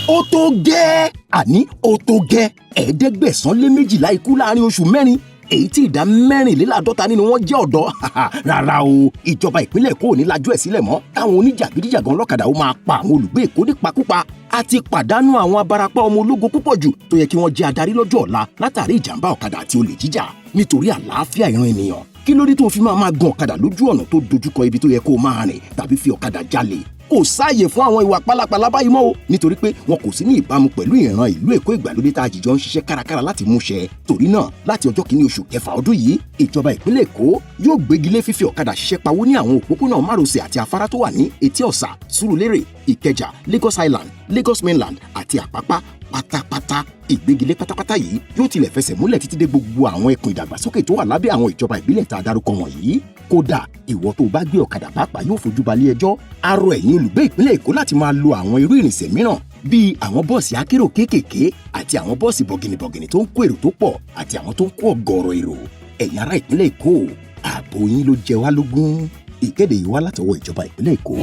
ó tó gẹ́ àní ó tó gẹ́ 712 ikú láàrin oṣù mẹ́rin èyí tí ìdá 54 nínú wọn jẹ́ ọ̀dọ́. Rárá o, ìjọba ìpínlẹ̀ Èkó ò ní lajú ẹ̀ sílẹ̀ mọ́ káwọn oníjàgídíjàgan ọlọ́kadà ó máa pa àwọn olùgbé Èkó nípakúpa. A ti pàdánù àwọn abarapá ọmọ ológo púpọ̀ jù tó yẹ kí wọ́n jẹ́ adarí lọ́jọ́ ọ̀la látàrí ìjàmbá ọ̀kadà àti olè jíjà nítorí àlàáfíà ìran ènìyàn. Kí ló dé tó fi máa gun ọ̀kadà lójú ọ̀nà tó dojúkọ ibi tó yẹ kó máa rìn tàbí fi ọ̀kadà jalè? Kò sáàyè fún àwọn ìwà pálapàla báyìí mọ́ o nítorí pé wọn kò sí ní ìbámu pẹ̀lú ìran ìlú Èkó ìgbàlódé tá a jìjọ ń ṣiṣẹ́ kárakára láti múṣẹ. Torí náà láti ọjọ́ kìíní oṣù kẹfà ọdún yìí ìjọba ìpínlẹ̀ Èkó yóò gbégi lé fífi ọ̀kadà ṣiṣẹ́ pawó ní àwọn òpópónà márosẹ̀ àti afárá tó wà ní Eti-Osa, Surulere, Ikeja, Lagos Island, Lagos Mainland àti Apapa pátápátá. Ìgbégilé pátápátá yìí yóò tilẹ̀ fẹsẹ̀ múlẹ̀ títí dé gbogbo àwọn ẹkùn ìdàgbàsókè tó wà lábẹ́ àwọn ìjọba ìbílẹ̀ tá a dárúkọ wọ̀nyí. Kódà ìwọ tó bá gbé ọ̀kadà pàápàá yóò fojú balẹ̀ ẹjọ́. A rọ ẹ̀yin olùgbé ìpínlẹ̀ Èkó láti máa lo àwọn irú ìrìnsẹ̀ mìíràn bíi àwọn bọ́ọ̀sì akérò kéékèèké àti àwọn bọ́ọ̀sì bọ̀gìnìbọ̀gìnì tó ń kó èrò tó pọ̀ àti àwọn tó ń kó ọ̀gọ̀ọ̀rọ̀ èrò. Ẹ̀yin ará ìpínlẹ̀ Èkó, ààbò yín ló jẹ wá lógún. Ìkéde yìí wá látọwọ́ ìjọba ìpínlẹ̀ Èkó.